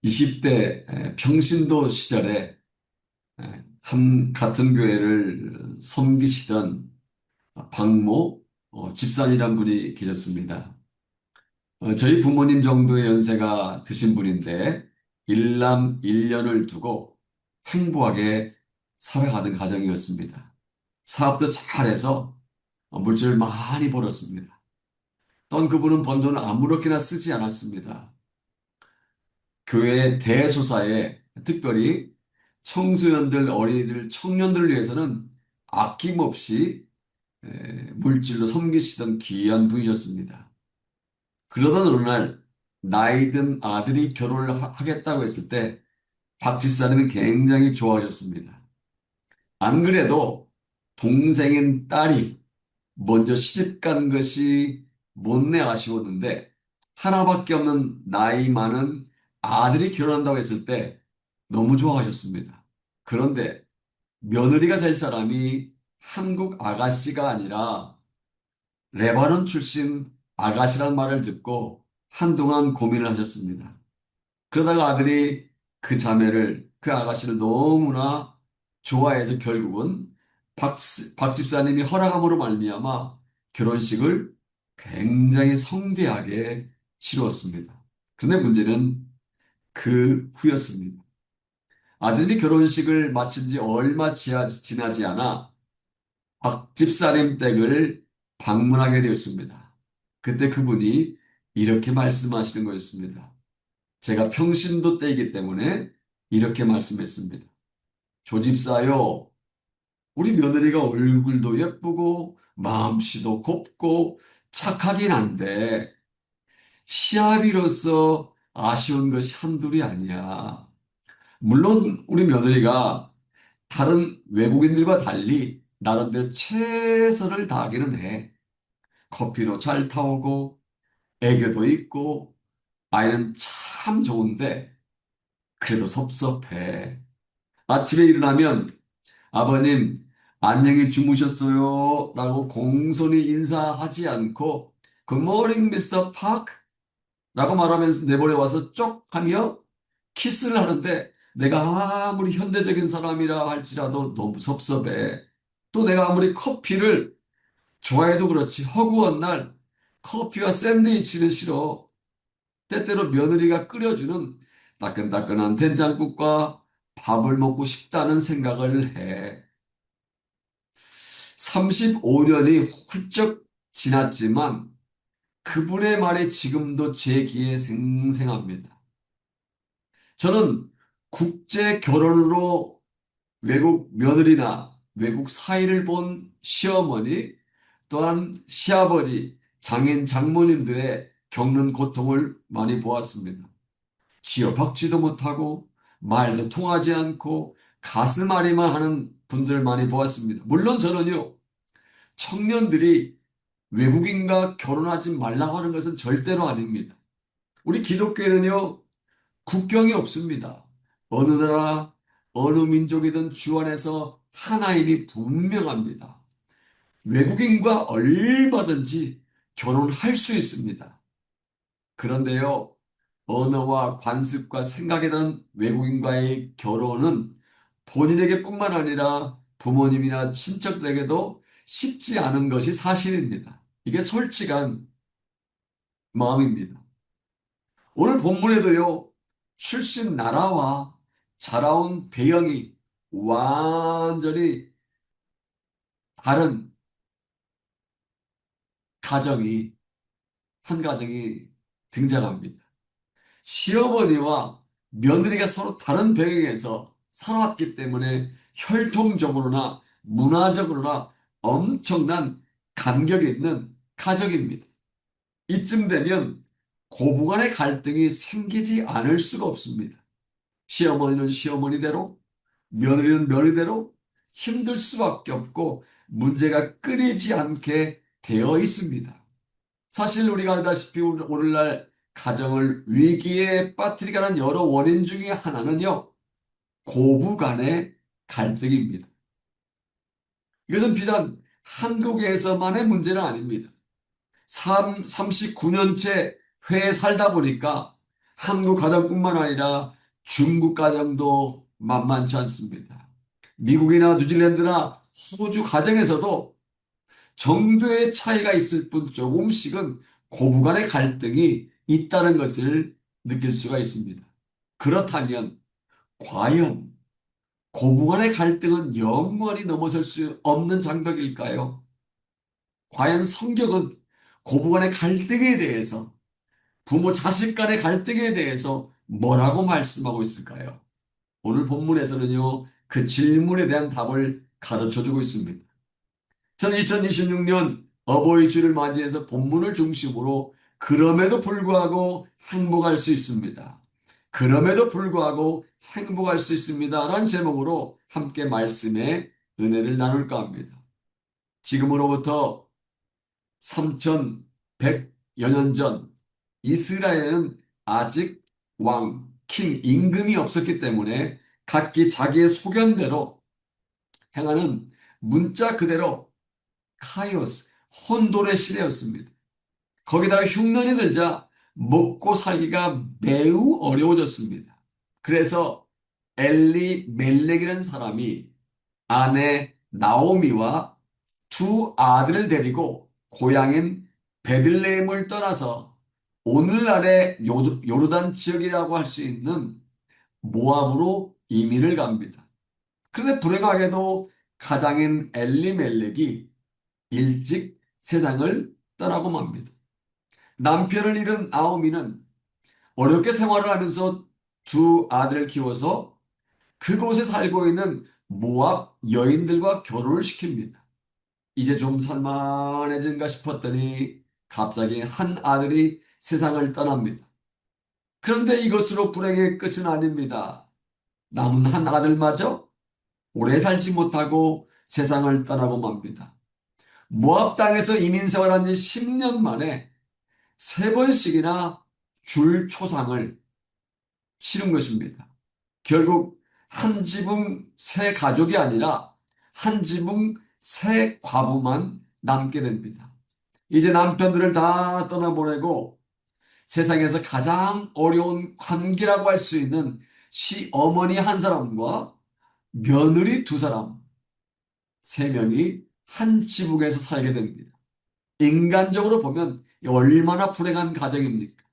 20대 평신도 시절에 한 같은 교회를 섬기시던 박모 집사님이란 분이 계셨습니다. 저희 부모님 정도의 연세가 드신 분인데 일남 일녀를 두고 행복하게 살아가는 가정이었습니다. 사업도 잘해서 물질을 많이 벌었습니다. 또한 그분은 번 돈을 아무렇게나 쓰지 않았습니다. 교회 대소사에 특별히 청소년들, 어린이들, 청년들을 위해서는 아낌없이 물질로 섬기시던 귀한 분이셨습니다. 그러던 어느 날 나이 든 아들이 결혼을 하겠다고 했을 때 박 집사님은 굉장히 좋아하셨습니다. 안 그래도 동생인 딸이 먼저 시집 간 것이 못내 아쉬웠는데 하나밖에 없는 나이 많은 아들이 결혼한다고 했을 때 너무 좋아하셨습니다. 그런데 며느리가 될 사람이 한국 아가씨가 아니라 레바논 출신 아가씨란 말을 듣고 한동안 고민을 하셨습니다. 그러다가 아들이 그 아가씨를 너무나 좋아해서 결국은 박 집사님이 허락함으로 말미암아 결혼식을 굉장히 성대하게 치루었습니다. 그런데 문제는 그 후였습니다. 아들이 결혼식을 마친 지 얼마 지나지 않아 박 집사님 댁을 방문하게 되었습니다. 그때 그분이 이렇게 말씀하시는 거였습니다. 제가 평신도 때이기 때문에 이렇게 말씀했습니다. 조집사요, 우리 며느리가 얼굴도 예쁘고 마음씨도 곱고 착하긴 한데 시아비로서 아쉬운 것이 한둘이 아니야. 물론 우리 며느리가 다른 외국인들과 달리 나름대로 최선을 다하기는 해. 커피도 잘 타오고 애교도 있고 아이는 참 좋은데 그래도 섭섭해. 아침에 일어나면 아버님 안녕히 주무셨어요? 라고 공손히 인사하지 않고 굿모닝 미스터 파크 라고 말하면서 내버려 와서 쪽 하며 키스를 하는데 내가 아무리 현대적인 사람이라 할지라도 너무 섭섭해. 또 내가 아무리 커피를 좋아해도 그렇지 허구한 날 커피와 샌드위치는 싫어. 때때로 며느리가 끓여주는 따끈따끈한 된장국과 밥을 먹고 싶다는 생각을 해. 35년이 훌쩍 지났지만 그분의 말이 지금도 제 귀에 생생합니다. 저는 국제 결혼으로 외국 며느리나 외국 사위를 본 시어머니 또한 시아버지, 장인, 장모님들의 겪는 고통을 많이 보았습니다. 지어박지도 못하고 말도 통하지 않고 가슴앓이만 하는 분들 많이 보았습니다. 물론 저는요, 청년들이 외국인과 결혼하지 말라고 하는 것은 절대로 아닙니다. 우리 기독교에는요, 국경이 없습니다. 어느 나라, 어느 민족이든 주 안에서 하나임이 분명합니다. 외국인과 얼마든지 결혼할 수 있습니다. 그런데요, 언어와 관습과 생각에 대한 외국인과의 결혼은 본인에게뿐만 아니라 부모님이나 친척들에게도 쉽지 않은 것이 사실입니다. 이게 솔직한 마음입니다. 오늘 본문에도요, 출신 나라와 자라온 배경이 완전히 다른 가정이, 한 가정이 등장합니다. 시어머니와 며느리가 서로 다른 배경에서 살아왔기 때문에 혈통적으로나 문화적으로나 엄청난 간격이 있는 가족입니다. 이쯤 되면 고부간의 갈등이 생기지 않을 수가 없습니다. 시어머니는 시어머니대로, 며느리는 며느리대로 힘들 수밖에 없고 문제가 끊이지 않게 되어 있습니다. 사실 우리가 알다시피 오늘날 가정을 위기에 빠뜨리게 하는 여러 원인 중에 하나는요, 고부 간의 갈등입니다. 이것은 비단 한국에서만의 문제는 아닙니다. 39년째 회에 살다 보니까 한국 가정뿐만 아니라 중국 가정도 만만치 않습니다. 미국이나 뉴질랜드나 호주 가정에서도 정도의 차이가 있을 뿐 조금씩은 고부간의 갈등이 있다는 것을 느낄 수가 있습니다. 그렇다면 과연 고부간의 갈등은 영원히 넘어설 수 없는 장벽일까요? 과연 성경은 고부간의 갈등에 대해서, 부모 자식 간의 갈등에 대해서 뭐라고 말씀하고 있을까요? 오늘 본문에서는요, 그 질문에 대한 답을 가르쳐 주고 있습니다. 저는 2026년 어버이 주를 맞이해서 본문을 중심으로 그럼에도 불구하고 행복할 수 있습니다. 그럼에도 불구하고 행복할 수 있습니다. 라는 제목으로 함께 말씀의 은혜를 나눌까 합니다. 지금으로부터 3100여 년 전 이스라엘은 아직 왕, 킹, 임금이 없었기 때문에 각기 자기의 소견대로 행하는 문자 그대로 카이오스, 혼돈의 시대였습니다. 거기다가 흉년이 들자 먹고 살기가 매우 어려워졌습니다. 그래서 엘리 멜렉이라는 사람이 아내 나오미와 두 아들을 데리고 고향인 베들레헴을 떠나서 오늘날의 요르단 지역이라고 할 수 있는 모압으로 이민을 갑니다. 그런데 불행하게도 가장인 엘리멜렉이 일찍 세상을 떠나고 맙니다. 남편을 잃은 나오미는 어렵게 생활을 하면서 두 아들을 키워서 그곳에 살고 있는 모압 여인들과 결혼을 시킵니다. 이제 좀 살만해진가 싶었더니 갑자기 한 아들이 세상을 떠납니다. 그런데 이것으로 불행의 끝은 아닙니다. 남은 한 아들마저 오래 살지 못하고 세상을 떠나고 맙니다. 모압 땅에서 이민 생활한 지 10년 만에 세 번씩이나 줄 초상을 치른 것입니다. 결국 한 지붕 세 가족이 아니라 한 지붕 세 과부만 남게 됩니다. 이제 남편들을 다 떠나보내고 세상에서 가장 어려운 관계라고 할 수 있는 시어머니 한 사람과 며느리 두 사람, 세 명이 한 지붕에서 살게 됩니다. 인간적으로 보면 얼마나 불행한 가정입니까?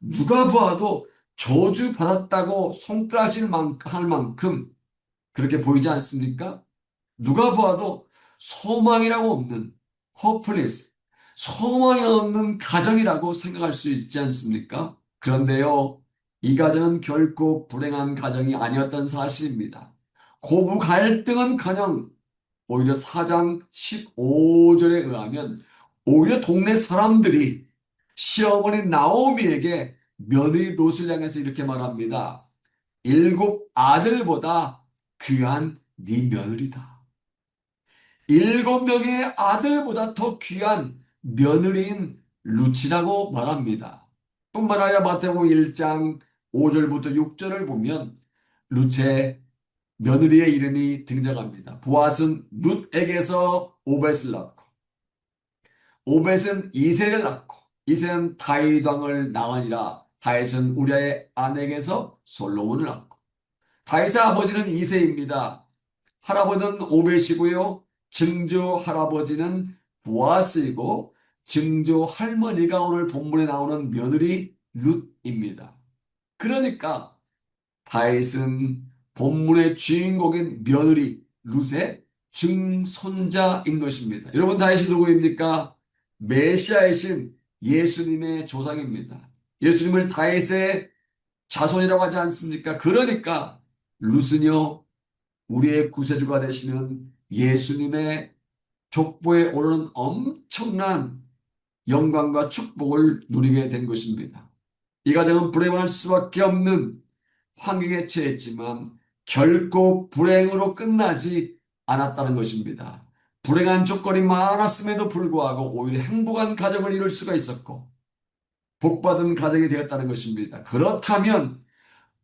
누가 봐도 저주받았다고 손가락질 할 만큼 그렇게 보이지 않습니까? 누가 봐도 소망이라고 없는 hopeless, 소망이 없는 가정이라고 생각할 수 있지 않습니까? 그런데요, 이 가정은 결코 불행한 가정이 아니었던 사실입니다. 고부 갈등은커녕 오히려 4장 15절에 의하면 오히려 동네 사람들이 시어머니 나오미에게 며느리 롯을 향해서 이렇게 말합니다. 일곱 아들보다 귀한 네 며느리다. 일곱 명의 아들보다 더 귀한 며느리인 루치라고 말합니다. 뿐만 아니라 마태복음 1장 5절부터 6절을 보면 루치의 며느리의 이름이 등장합니다. 보아스는 룻에게서 오벳을 낳고 오벳은 이세를 낳고 이세는 다윗 왕을 낳으니라. 다윗은 우리아의 아내에게서 솔로몬을 낳고 다윗의 아버지는 이세입니다. 할아버지는 오벳이고요. 증조 할아버지는 보아스이고 증조 할머니가 오늘 본문에 나오는 며느리 룻입니다. 그러니까 다윗은 본문의 주인공인 며느리 룻의 증손자인 것입니다. 여러분 다윗이 누구입니까? 메시아이신 예수님의 조상입니다. 예수님을 다윗의 자손이라고 하지 않습니까? 그러니까 룻은요 우리의 구세주가 되시는 예수님의 족보에 오르는 엄청난 영광과 축복을 누리게 된 것입니다. 이 가정은 불행할 수밖에 없는 환경에 처했지만 결코 불행으로 끝나지 않았다는 것입니다. 불행한 조건이 많았음에도 불구하고 오히려 행복한 가정을 이룰 수가 있었고 복받은 가정이 되었다는 것입니다. 그렇다면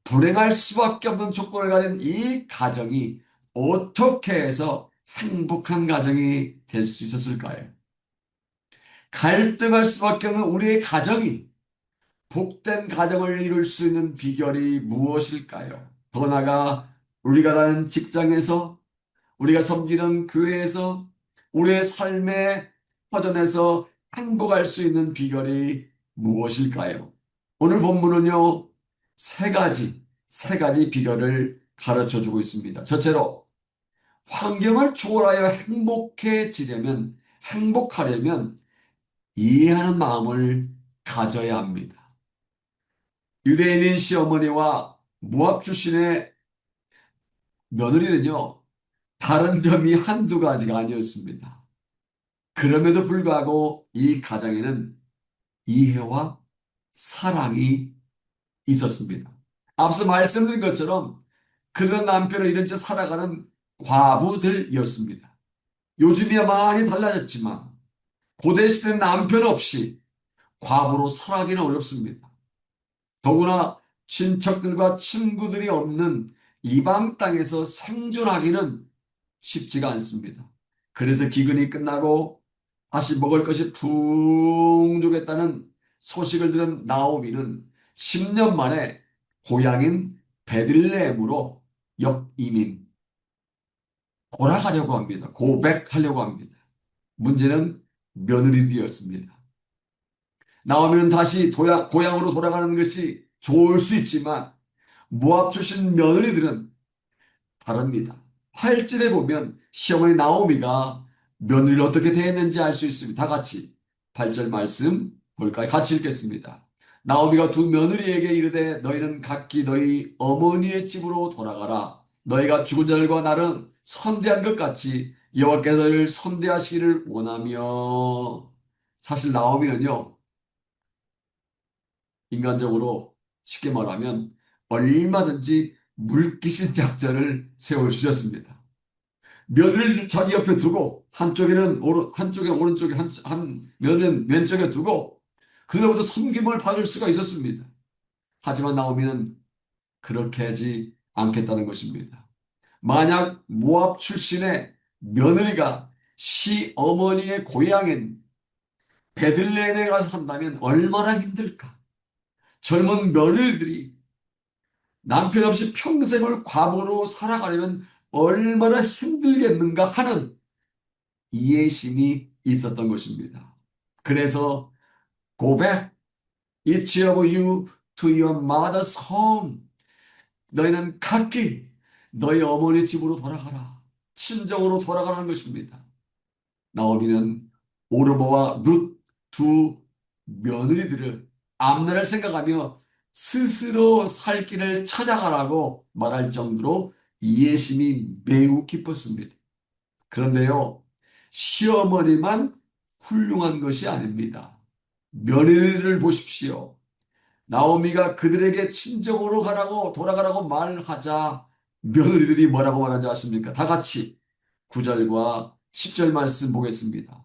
불행할 수밖에 없는 조건을 가진 이 가정이 어떻게 해서 행복한 가정이 될 수 있었을까요? 갈등할 수밖에 없는 우리의 가정이 복된 가정을 이룰 수 있는 비결이 무엇일까요? 더 나아가 우리가 다니는 직장에서, 우리가 섬기는 교회에서, 우리의 삶의 터전에서 행복할 수 있는 비결이 무엇일까요? 오늘 본문은요, 세 가지 비결을 가르쳐 주고 있습니다. 첫째로, 환경을 초월하여 행복하려면 이해하는 마음을 가져야 합니다. 유대인인 시어머니와 모압 출신의 며느리는요, 다른 점이 한두 가지가 아니었습니다. 그럼에도 불구하고 이 가정에는 이해와 사랑이 있었습니다. 앞서 말씀드린 것처럼 그런 남편을 잃은 채 살아가는 과부들이었습니다. 요즘이야 많이 달라졌지만 고대 시대 남편 없이 과부로 살아가기는 어렵습니다. 더구나 친척들과 친구들이 없는 이방 땅에서 생존하기는 쉽지가 않습니다. 그래서 기근이 끝나고 다시 먹을 것이 풍족했다는 소식을 들은 나오미는 10년 만에 고향인 베들레헴으로 역이민 돌아가려고 합니다. 고백하려고 합니다. 문제는 며느리들이었습니다. 나오미는 다시 고향으로 돌아가는 것이 좋을 수 있지만 모압 출신 며느리들은 다릅니다. 8절에 보면 시어머니 나오미가 며느리를 어떻게 대했는지 알 수 있습니다. 다 같이 8절 말씀 볼까요? 같이 읽겠습니다. 나오미가 두 며느리에게 이르되 너희는 각기 너희 어머니의 집으로 돌아가라. 너희가 죽은 자들과 나를 선대한 것 같이 여호와께서 너희를 선대하시기를 원하며. 사실 나오미는요, 인간적으로 쉽게 말하면 얼마든지 물귀신 작전을 세울 수 있었습니다. 며느리를 자기 옆에 두고 한쪽에는 오른쪽에 며느리는 왼쪽에 두고 그로부터 섬김을 받을 수가 있었습니다. 하지만 나오미는 그렇게 하지 않겠다는 것입니다. 만약 모압 출신의 며느리가 시어머니의 고향인 베들레헴에 가서 산다면 얼마나 힘들까? 젊은 며느리들이 남편 없이 평생을 과부로 살아가려면 얼마나 힘들겠는가 하는 이해심이 있었던 것입니다. 그래서 고백, Each of you to your mother's home. 너희는 각기 너희 어머니 집으로 돌아가라. 친정으로 돌아가라는 것입니다. 나오미는 오르바와 룻 두 며느리들을 앞날을 생각하며 스스로 살 길을 찾아가라고 말할 정도로 이해심이 매우 깊었습니다. 그런데요, 시어머니만 훌륭한 것이 아닙니다. 며느리를 보십시오. 나오미가 그들에게 친정으로 돌아가라고 말하자 며느리들이 뭐라고 말하지 않습니까? 다 같이 9절과 10절 말씀 보겠습니다.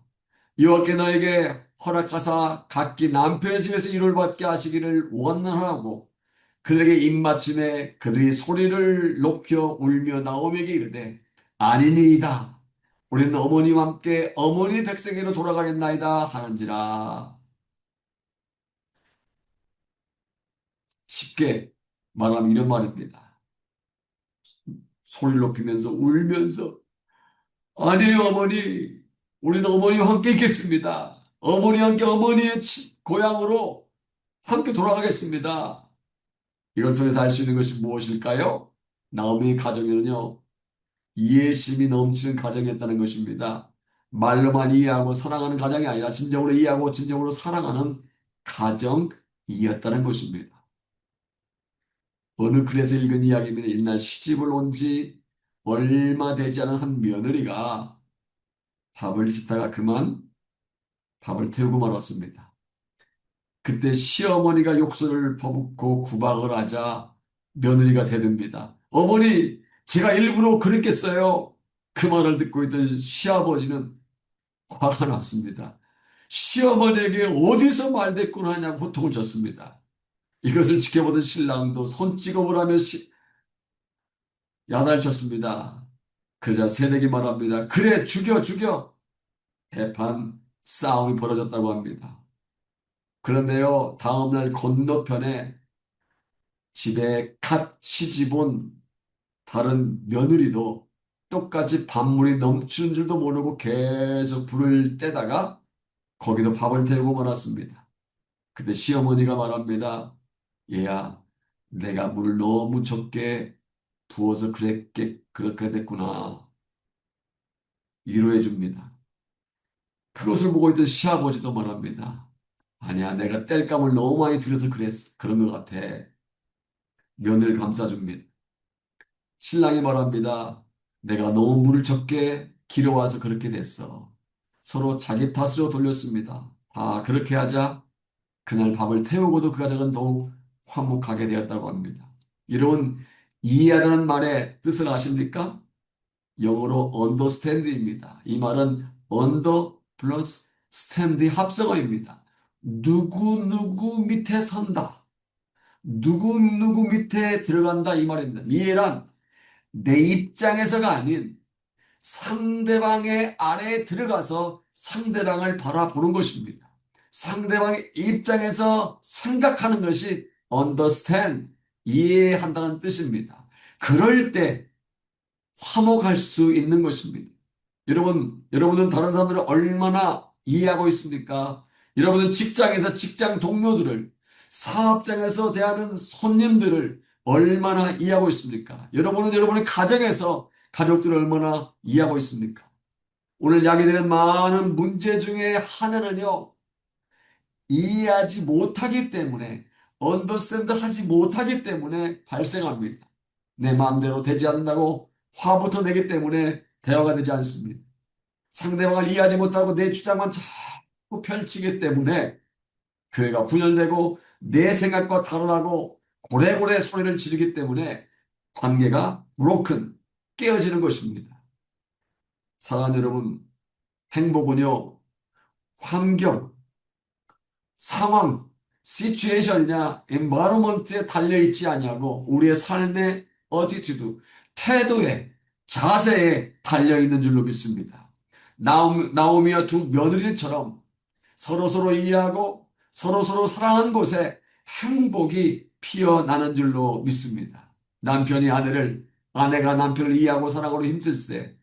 여호와께 너에게 허락하사 각기 남편의 집에서 일을 받게 하시기를 원하고 그들에게 입맞춤에 그들이 소리를 높여 울며 나오미에게 이르되 아니니이다. 우리는 어머니와 함께 어머니 백성에로 돌아가겠나이다 하는지라. 쉽게 말하면 이런 말입니다. 소리를 높이면서 울면서 아니에요 어머니. 우리는 어머니와 함께 있겠습니다. 어머니와 함께 어머니의 고향으로 함께 돌아가겠습니다. 이걸 통해서 알 수 있는 것이 무엇일까요? 나오미의 가정에는요, 이해심이 넘치는 가정이었다는 것입니다. 말로만 이해하고 사랑하는 가정이 아니라 진정으로 이해하고 진정으로 사랑하는 가정이었다는 것입니다. 어느 글에서 읽은 이야기입니다. 옛날 시집을 온 지 얼마 되지 않은 한 며느리가 밥을 짓다가 그만 밥을 태우고 말았습니다. 그때 시어머니가 욕설을 퍼붓고 구박을 하자 며느리가 대듭니다. 어머니, 제가 일부러 그랬겠어요. 그 말을 듣고 있던 시아버지는 화가 났습니다. 시어머니에게 어디서 말대꾸를 하냐고 호통을 쳤습니다. 이것을 지켜보던 신랑도 손찌검을 하며 야단을 쳤습니다. 그러자 새내기 말합니다. 그래, 죽여. 대판 싸움이 벌어졌다고 합니다. 그런데요, 다음날 건너편에 집에 갓 시집 온 다른 며느리도 똑같이 밥물이 넘치는 줄도 모르고 계속 불을 떼다가 거기도 밥을 태우고 말았습니다. 그때 시어머니가 말합니다. 얘야, 내가 물을 너무 적게 부어서 그렇게 됐구나. 위로해 줍니다. 그것을 보고 있던 시아버지도 말합니다. 아니야, 내가 땔감을 너무 많이 들여서 그런 것 같아. 면을 감싸줍니다. 신랑이 말합니다. 내가 너무 물을 적게 길어와서 그렇게 됐어. 서로 자기 탓으로 돌렸습니다. 다 그렇게 하자 그날 밥을 태우고도 그 가정은 더욱 화목하게 되었다고 합니다. 여러분, 이해하다는 말의 뜻을 아십니까? 영어로 understand입니다. 이 말은 under 플러스 stand의 합성어입니다. 누구누구 밑에 선다. 누구누구 밑에 들어간다 이 말입니다. 이해란 내 입장에서가 아닌 상대방의 아래에 들어가서 상대방을 바라보는 것입니다. 상대방의 입장에서 생각하는 것이 understand, 이해한다는 뜻입니다. 그럴 때 화목할 수 있는 것입니다. 여러분은 다른 사람들을 얼마나 이해하고 있습니까? 여러분은 직장에서 직장 동료들을, 사업장에서 대하는 손님들을 얼마나 이해하고 있습니까? 여러분은 여러분의 가정에서 가족들을 얼마나 이해하고 있습니까? 오늘 야기되는 많은 문제 중에 하나는요, 이해하지 못하기 때문에, 언더스탠드 하지 못하기 때문에 발생합니다. 내 마음대로 되지 않는다고 화부터 내기 때문에 대화가 되지 않습니다. 상대방을 이해하지 못하고 내 주장만 자꾸 펼치기 때문에 교회가 분열되고 내 생각과 다르다고 고래고래 소리를 지르기 때문에 관계가 브로큰, 깨어지는 것입니다. 사랑하는 여러분, 행복은요, 환경, 상황, 시츄에이션이냐, environment에 달려있지 아니하고 우리의 삶의 어티튜드, 태도에, 자세에 달려있는 줄로 믿습니다. 나오미와 두 며느리들처럼 서로서로 이해하고 서로서로 사랑하는 곳에 행복이 피어나는 줄로 믿습니다. 아내가 남편을 이해하고 사랑하고 힘쓸 때,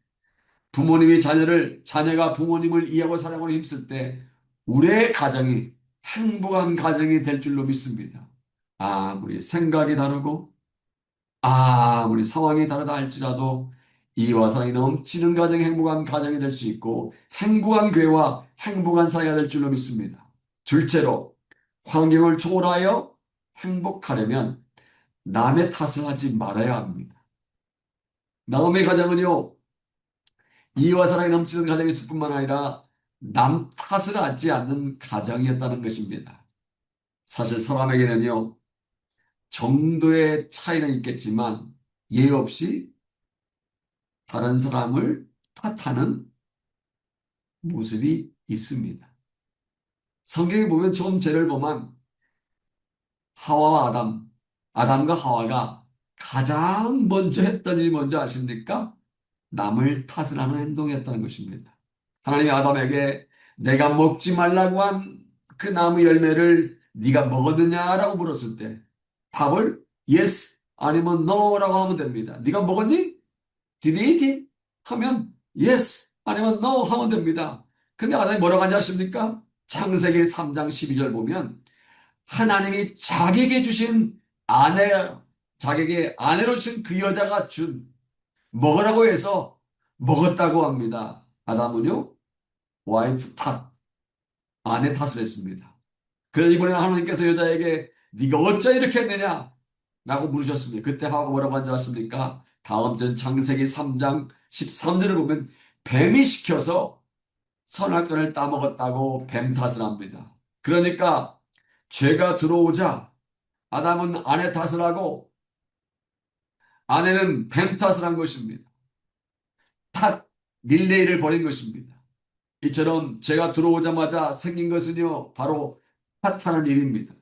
자녀가 부모님을 이해하고 사랑하고 힘쓸 때, 우리의 가정이 행복한 가정이 될 줄로 믿습니다. 아무리 생각이 다르고, 아무리 상황이 다르다 할지라도, 이와 사랑이 넘치는 가정이 행복한 가정이 될 수 있고, 행복한 교회와 행복한 사회가 될 줄로 믿습니다. 둘째로, 환경을 초월하여 행복하려면 남의 탓을 하지 말아야 합니다. 나오미의 가정은요, 이와 사랑이 넘치는 가정이었을 뿐만 아니라 남 탓을 하지 않는 가정이었다는 것입니다. 사실 사람에게는요, 정도의 차이는 있겠지만 예의 없이 다른 사람을 탓하는 모습이 있습니다. 성경에 보면 처음 죄를 범한 하와와 아담과 하와가 가장 먼저 했던 일이 뭔지 아십니까? 남을 탓을 하는 행동이었다는 것입니다. 하나님이 아담에게 내가 먹지 말라고 한 그 나무 열매를 네가 먹었느냐라고 물었을 때 답을 yes 아니면 no라고 하면 됩니다. 네가 먹었니? Did you eat it? 하면 yes 아니면 no 하면 됩니다. 근데 아담이 뭐라고 하지 아십니까? 창세기 3장 12절 보면 하나님이 아내, 자기에게 아내로 주신 그 여자가 준 먹으라고 해서 먹었다고 합니다. 아담은요, 와이프 탓, 아내 탓을 했습니다. 그래서 이번에는 하나님께서 여자에게 네가 어찌 이렇게 했느냐? 라고 물으셨습니다. 그때 하와가 뭐라고 한줄 아십니까? 다음 전 창세기 3장 13절을 보면 뱀이 시켜서 선악과를 따먹었다고 뱀 탓을 합니다. 그러니까 죄가 들어오자 아담은 아내 탓을 하고 아내는 뱀 탓을 한 것입니다. 탓, 릴레이를 벌인 것입니다. 이처럼 죄가 들어오자마자 생긴 것은요, 바로 탓하는 일입니다.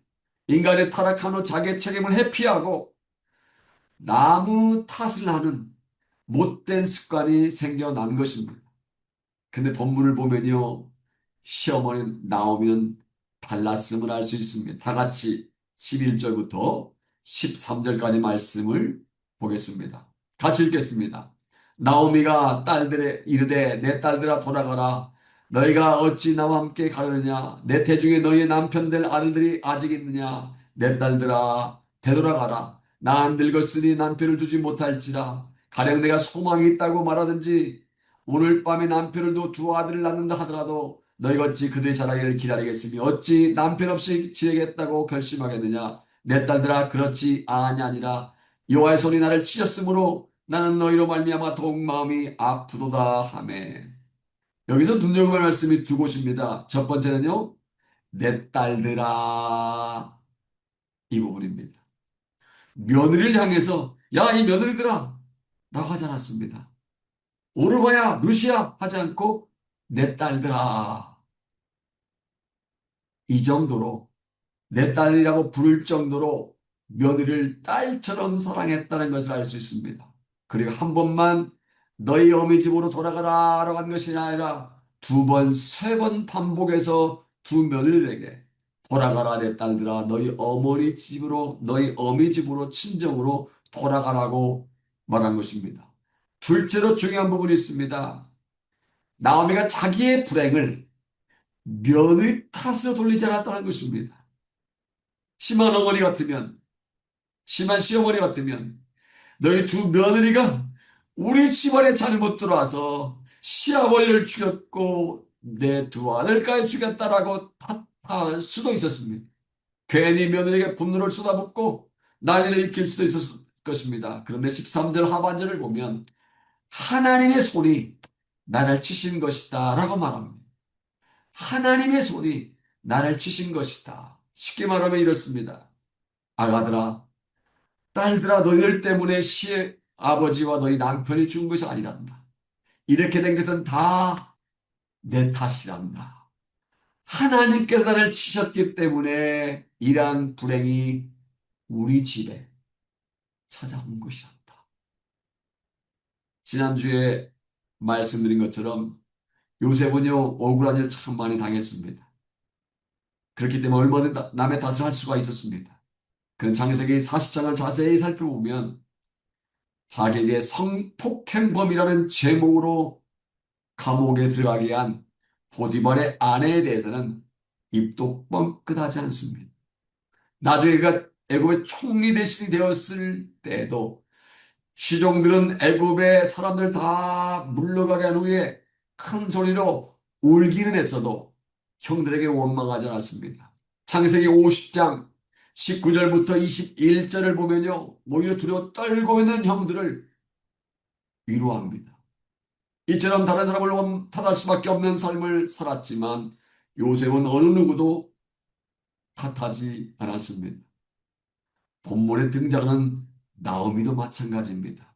인간의 타락한 후 자기의 책임을 회피하고 나무 탓을 하는 못된 습관이 생겨난 것입니다. 근데 본문을 보면요, 시어머니 나오미는 달랐음을 알 수 있습니다. 다 같이 11절부터 13절까지 말씀을 보겠습니다. 같이 읽겠습니다. 나오미가 딸들에 이르되 내 딸들아 돌아가라. 너희가 어찌 나와 함께 가려느냐? 내 태중에 너희의 남편 될 아들들이 아직 있느냐? 내 딸들아 되돌아가라. 난 늙었으니 남편을 두지 못할지라. 가령 내가 소망이 있다고 말하든지 오늘 밤에 남편을 두 두 아들을 낳는다 하더라도 너희가 어찌 그들의 자라기를 기다리겠으며 어찌 남편 없이 지내겠다고 결심하겠느냐? 내 딸들아 그렇지 아니하니라. 여호와의 손이 나를 치셨으므로 나는 너희로 말미암아 더욱 마음이 아프도다 하매. 여기서 눈여겨볼 말씀이 두 곳입니다. 첫 번째는요, 내 딸들아 이 부분입니다. 며느리를 향해서 야 이 며느리들아 라고 하지 않았습니다. 오르바야 루시야 하지 않고 내 딸들아 이 정도로 내 딸이라고 부를 정도로 며느리를 딸처럼 사랑했다는 것을 알 수 있습니다. 그리고 한 번만 너희 어미 집으로 돌아가라라고 한 것이 아니라 두 번, 세 번 반복해서 두 며느리에게 돌아가라 내 딸들아 너희 어머니 집으로 너희 어미 집으로 친정으로 돌아가라고 말한 것입니다. 둘째로 중요한 부분이 있습니다. 나오미가 자기의 불행을 며느리 탓으로 돌리지 않았다는 것입니다. 심한 어머니 같으면, 심한 시어머니 같으면, 너희 두 며느리가 우리 집안에 잘못 들어와서 시아버지를 죽였고 내 두 아들까지 죽였다라고 탓할 수도 있었습니다. 괜히 며느리에게 분노를 쏟아붓고 난리를 일으킬 수도 있었을 것입니다. 그런데 13절 하반절을 보면 하나님의 손이 나를 치신 것이다 라고 말합니다. 하나님의 손이 나를 치신 것이다. 쉽게 말하면 이렇습니다. 아가들아, 딸들아, 너희들 때문에 시의 아버지와 너희 남편이 죽은 것이 아니란다. 이렇게 된 것은 다 내 탓이란다. 하나님께서 나를 치셨기 때문에 이러한 불행이 우리 집에 찾아온 것이란다. 지난주에 말씀드린 것처럼 요셉은요, 억울한 일 참 많이 당했습니다. 그렇기 때문에 얼마든지 남의 탓을 할 수가 있었습니다. 그런 창세기 40장을 자세히 살펴보면 자기에게 성폭행범이라는 제목으로 감옥에 들어가게 한 보디발의 아내에 대해서는 입도 뻥끗하지 않습니다. 나중에 그가 애굽의 총리 대신이 되었을 때에도 시종들은 애굽의 사람들 다 물러가게 한 후에 큰 소리로 울기는 했어도 형들에게 원망하지 않았습니다. 창세기 50장 19절부터 21절을 보면요. 오히려 두려워 떨고 있는 형들을 위로합니다. 이처럼 다른 사람을 탓할 수밖에 없는 삶을 살았지만 요셉은 어느 누구도 탓하지 않았습니다. 본문에 등장하는 나오미도 마찬가지입니다.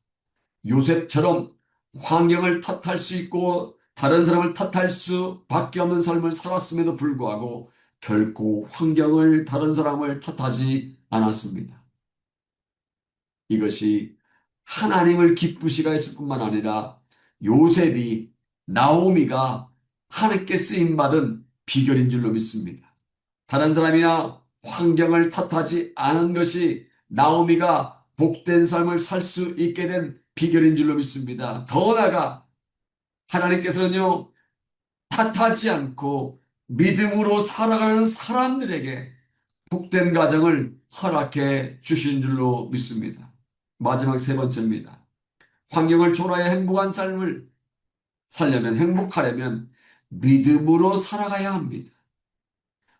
요셉처럼 환경을 탓할 수 있고 다른 사람을 탓할 수밖에 없는 삶을 살았음에도 불구하고 결코 환경을 다른 사람을 탓하지 않았습니다. 이것이 하나님을 기쁘시게 했을 뿐만 아니라 요셉이 나오미가 하나님께 쓰임받은 비결인 줄로 믿습니다. 다른 사람이나 환경을 탓하지 않은 것이 나오미가 복된 삶을 살 수 있게 된 비결인 줄로 믿습니다. 더 나아가 하나님께서는요, 탓하지 않고 믿음으로 살아가는 사람들에게 복된 가정을 허락해 주신 줄로 믿습니다. 마지막 세 번째입니다. 환경을 초라해 행복한 삶을 살려면, 행복하려면 믿음으로 살아가야 합니다.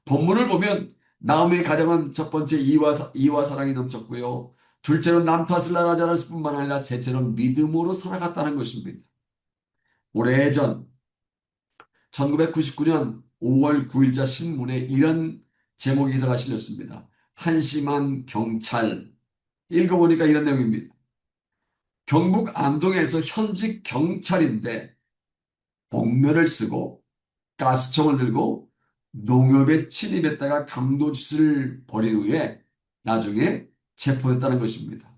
본문을 보면 나오미의 가정은 첫 번째 이와 사랑이 넘쳤고요. 둘째로 남 탓을 나라지 않았을 뿐만 아니라 셋째로 믿음으로 살아갔다는 것입니다. 오래전 1999년 5월 9일자 신문에 이런 제목 기사가 실렸습니다. 한심한 경찰. 읽어보니까 이런 내용입니다. 경북 안동에서 현직 경찰인데 복면을 쓰고 가스총을 들고 농협에 침입했다가 강도짓을 벌인 후에 나중에 체포됐다는 것입니다.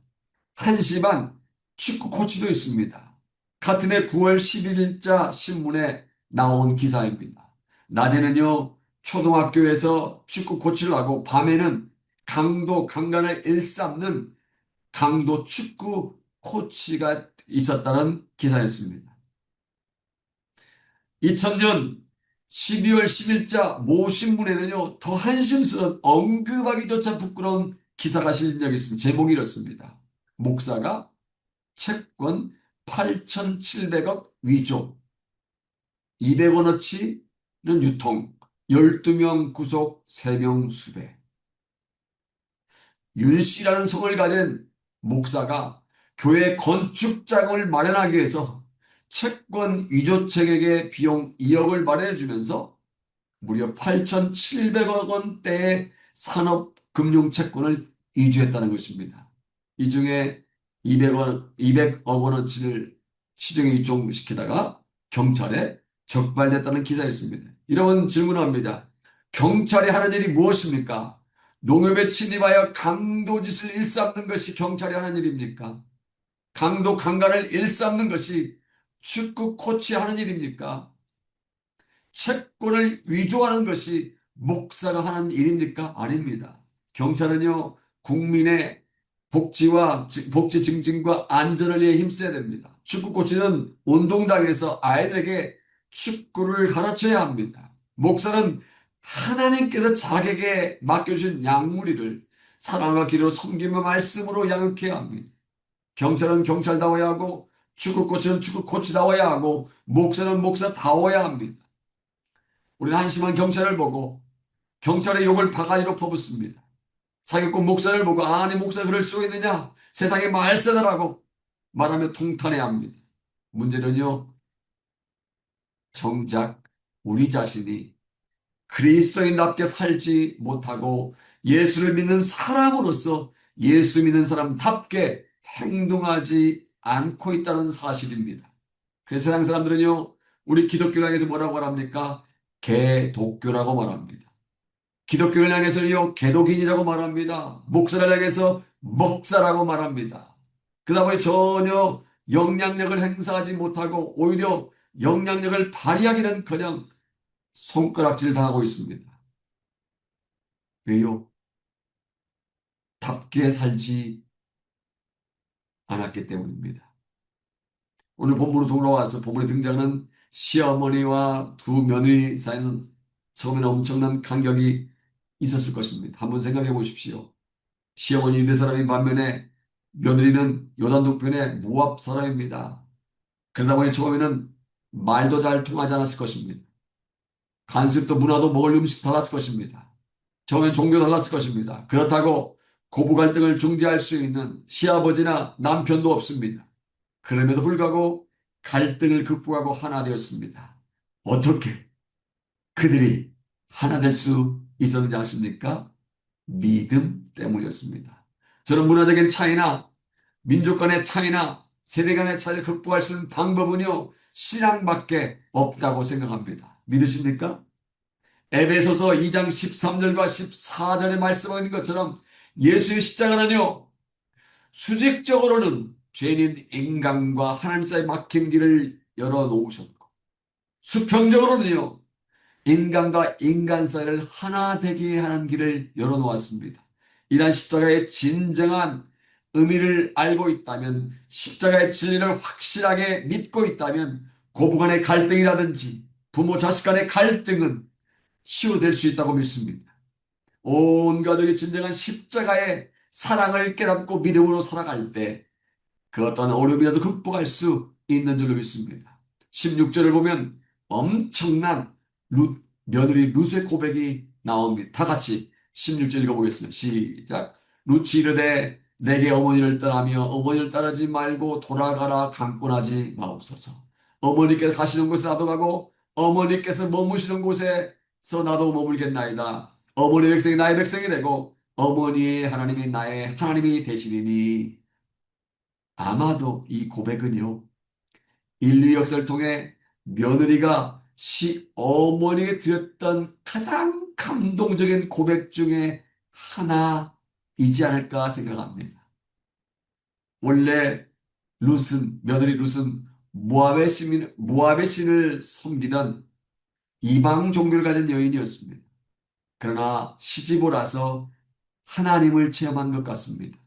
한심한 축구 코치도 있습니다. 같은 해 9월 11일자 신문에 나온 기사입니다. 낮에는요 초등학교에서 축구 코치를 하고 밤에는 강도 강간을 일삼는 강도 축구 코치가 있었다는 기사였습니다. 2000년 12월 10일자 모 신문에는요, 더 한심스러운 언급하기조차 부끄러운 기사가 실려 있습니다. 제목이 이렇습니다. 목사가 채권 8,700억 위조, 200원어치는 유통, 12명 구속, 3명 수배. 윤 씨라는 성을 가진 목사가 교회 건축 자금을 마련하기 위해서 채권 위조책에게 비용 2억을 마련해 주면서 무려 8,700억 원대의 산업금융 채권을 위조했다는 것입니다. 이 중에 200억 원어치를 시중에 유통시키다가 경찰에 적발됐다는 기사였습니다. 여러분 질문합니다. 경찰이 하는 일이 무엇입니까? 농협에 침입하여 강도짓을 일삼는 것이 경찰이 하는 일입니까? 강도 강간을 일삼는 것이 축구 코치 하는 일입니까? 채권을 위조하는 것이 목사가 하는 일입니까? 아닙니다. 경찰은요, 국민의 복지와 복지 증진과 안전을 위해 힘써야 됩니다. 축구 코치는 운동장에서 아이들에게 축구를 가르쳐야 합니다. 목사는 하나님께서 자기에게 맡겨주신 양무리를 사랑과 기도로 섬김과 말씀으로 양육해야 합니다. 경찰은 경찰다워야 하고 축구 코치는 축구 코치다워야 하고 목사는 목사다워야 합니다. 우리는 한심한 경찰을 보고 경찰의 욕을 바가지로 퍼붓습니다. 사기꾼 목사를 보고 아니 목사 그럴 수 있느냐 세상에 말세다라고 말하며 통탄해야 합니다. 문제는요 정작 우리 자신이 그리스도인답게 살지 못하고 예수를 믿는 사람으로서 예수 믿는 사람답게 행동하지 않고 있다는 사실입니다. 그래서 세상 사람들은요 우리 기독교를 향해서 뭐라고 말합니까? 개독교라고 말합니다. 기독교를 향해서요, 개독인이라고 말합니다. 목사를 향해서 먹사라고 말합니다. 그러다 보니 전혀 영향력을 행사하지 못하고 오히려 영향력을 발휘하기는커녕 손가락질 당하고 있습니다. 왜요? 답게 살지 않았기 때문입니다. 오늘 본문으로 돌아와서 본문에 등장하는 시어머니와 두 며느리 사이는 처음에는 엄청난 간격이 있었을 것입니다. 한번 생각해 보십시오. 시어머니 유대 사람인 반면에 며느리는 요단 동편의 모압 사람입니다. 그러다 보니 처음에는 말도 잘 통하지 않았을 것입니다. 간습도 문화도 먹을 음식 달랐을 것입니다. 처음엔 종교 달랐을 것입니다. 그렇다고 고부 갈등을 중재할 수 있는 시아버지나 남편도 없습니다. 그럼에도 불구하고 갈등을 극복하고 하나 되었습니다. 어떻게 그들이 하나 될 수 있었는지 아십니까? 믿음 때문이었습니다. 저는 문화적인 차이나 민족 간의 차이나 세대 간의 차이를 극복할 수 있는 방법은요, 신앙밖에 없다고 생각합니다. 믿으십니까? 에베소서 2장 13절과 14절에 말씀하고 있는 것처럼 예수의 십자가는요, 수직적으로는 죄인인 인간과 하나님 사이에 막힌 길을 열어놓으셨고, 수평적으로는요, 인간과 인간 사이를 하나 되게 하는 길을 열어놓았습니다. 이러한 십자가의 진정한 의미를 알고 있다면, 십자가의 진리를 확실하게 믿고 있다면, 고부간의 갈등이라든지 부모 자식 간의 갈등은 치유될 수 있다고 믿습니다. 온 가족이 진정한 십자가의 사랑을 깨닫고 믿음으로 살아갈 때 그 어떤 어려움이라도 극복할 수 있는 줄로 믿습니다. 16절을 보면 엄청난 며느리 룻의 고백이 나옵니다. 다 같이 16절 읽어보겠습니다. 시작. 룻이 이르되 내게 어머니를 떠나며 어머니를 따르지 말고 돌아가라 강권하지 마옵소서. 어머니께서 가시는 곳에 나도 가고 어머니께서 머무시는 곳에서 나도 머물겠나이다. 어머니 백성이 나의 백성이 되고 어머니의 하나님이 나의 하나님이 되시리니. 아마도 이 고백은요, 인류 역사를 통해 며느리가 시어머니에게 드렸던 가장 감동적인 고백 중에 하나이지 않을까 생각합니다. 원래 며느리 룻은 모압의 신을 섬기던 이방 종교를 가진 여인이었습니다. 그러나 시집을 와서 하나님을 체험한 것 같습니다.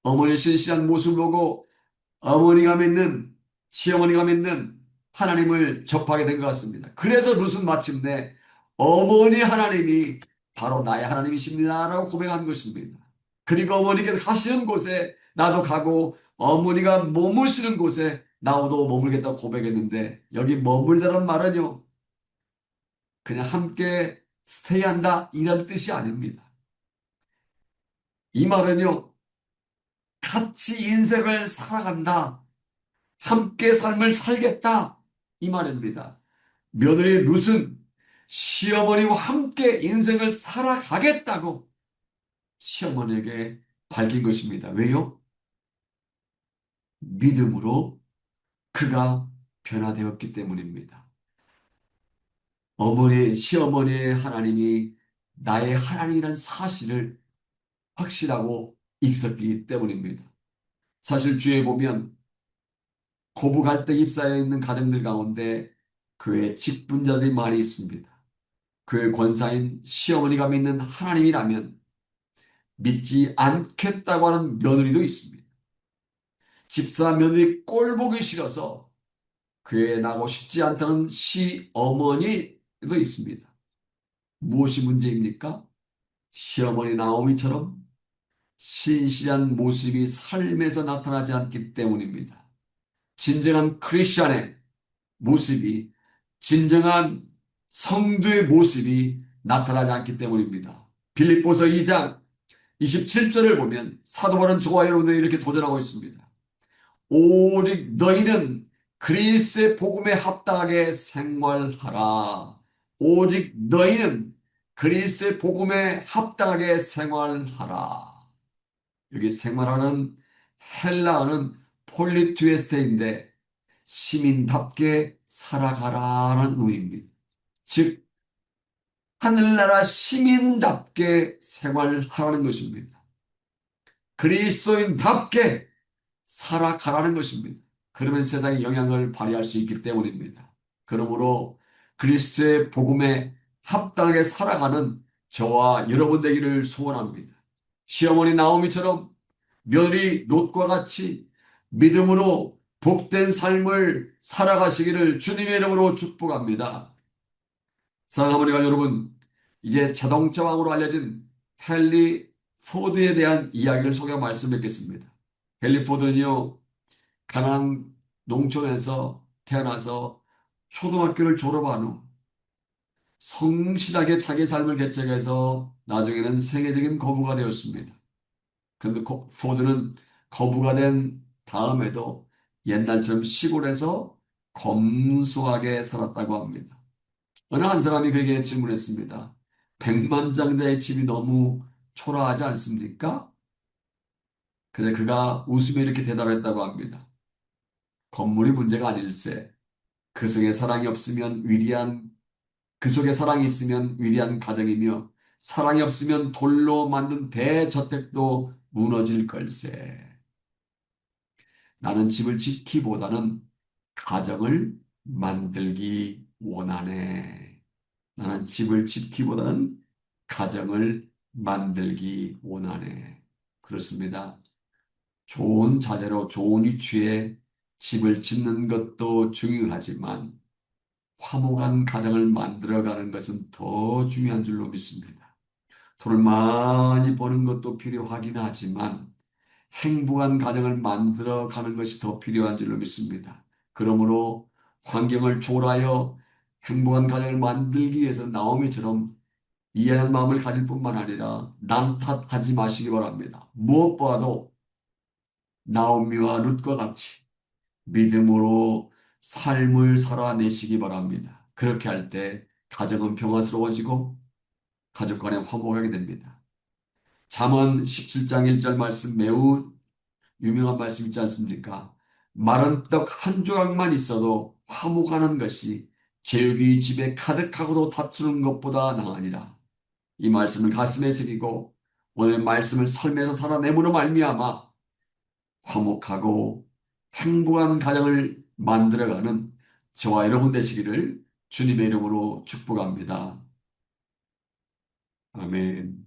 어머니의 신실한 모습을 보고 어머니가 믿는, 시어머니가 믿는 하나님을 접하게 된 것 같습니다. 그래서 룻은 마침내 어머니 하나님이 바로 나의 하나님이십니다라고 고백한 것입니다. 그리고 어머니께서 가시는 곳에 나도 가고 어머니가 머무시는 곳에 나도 머물겠다고 고백했는데 여기 머물다는 말은요, 그냥 함께 스테이한다 이런 뜻이 아닙니다. 이 말은요, 같이 인생을 살아간다. 함께 삶을 살겠다. 이 말입니다. 며느리 룻은 시어머니와 함께 인생을 살아가겠다고 시어머니에게 밝힌 것입니다. 왜요? 믿음으로 그가 변화되었기 때문입니다. 시어머니의 하나님이 나의 하나님이라는 사실을 확실하고 있었기 때문입니다. 사실 주위에 보면 고부 갈등 잎사여 있는 가정들 가운데 교회 직분자들이 많이 있습니다. 교회 권사인 시어머니가 믿는 하나님이라면 믿지 않겠다고 하는 며느리도 있습니다. 집사 며느리 꼴 보기 싫어서 교회에 나가고 싶지 않다는 시어머니도 있습니다. 무엇이 문제입니까? 시어머니 나오미처럼 신실한 모습이 삶에서 나타나지 않기 때문입니다. 진정한 크리스천의 모습이, 진정한 성도의 모습이 나타나지 않기 때문입니다. 빌립보서 2장 27절을 보면 사도 바울은 저와 여러분들이 이렇게 도전하고 있습니다. 오직 너희는 그리스도의 복음에 합당하게 생활하라. 오직 너희는 그리스도의 복음에 합당하게 생활하라. 여기 생활하는 헬라어는 폴리투에스테인데 시민답게 살아가라는 의미입니다. 즉 하늘나라 시민답게 생활하라는 것입니다. 그리스도인답게 살아가라는 것입니다. 그러면 세상에 영향을 발휘할 수 있기 때문입니다. 그러므로 그리스도의 복음에 합당하게 살아가는 저와 여러분 되기를 소원합니다. 시어머니 나오미처럼 며느리 롯과 같이 믿음으로 복된 삶을 살아가시기를 주님의 이름으로 축복합니다. 사랑하는 여러분, 이제 자동차 왕으로 알려진 헨리 포드에 대한 이야기를 소개 말씀드리겠습니다. 헨리 포드는요, 가나안 농촌에서 태어나서 초등학교를 졸업한 후 성실하게 자기 삶을 개척해서 나중에는 세계적인 거부가 되었습니다. 그런데 포드는 거부가 된 다음에도 옛날처럼 시골에서 검소하게 살았다고 합니다. 어느 한 사람이 그에게 질문했습니다. 백만장자의 집이 너무 초라하지 않습니까? 근데 그가 웃으며 이렇게 대답했다고 합니다. 건물이 문제가 아닐세. 그 속에 사랑이 있으면 위대한 가정이며 사랑이 없으면 돌로 만든 대저택도 무너질 걸세. 나는 집을 짓기보다는 가정을 만들기 원하네. 나는 집을 짓기보다는 가정을 만들기 원하네. 그렇습니다. 좋은 자재로 좋은 위치에 집을 짓는 것도 중요하지만 화목한 가정을 만들어가는 것은 더 중요한 줄로 믿습니다. 돈을 많이 버는 것도 필요하긴 하지만 행복한 가정을 만들어가는 것이 더 필요한 줄로 믿습니다. 그러므로 환경을 초월하여 행복한 가정을 만들기 위해서 나오미처럼 이해하는 마음을 가질 뿐만 아니라 남 탓하지 마시기 바랍니다. 무엇보다도 나오미와 룻과 같이 믿음으로 삶을 살아내시기 바랍니다. 그렇게 할 때 가정은 평화스러워지고 가족 간에 화목하게 됩니다. 잠언 17장 1절 말씀 매우 유명한 말씀 있지 않습니까? 마른 떡 한 조각만 있어도 화목하는 것이 제육이 집에 가득하고도 다투는 것보다 나으니라. 이 말씀을 가슴에 새기고 오늘 말씀을 삶에서 살아내므로 말미암아 화목하고 행복한 가정을 만들어가는 저와 여러분 되시기를 주님의 이름으로 축복합니다. 아멘.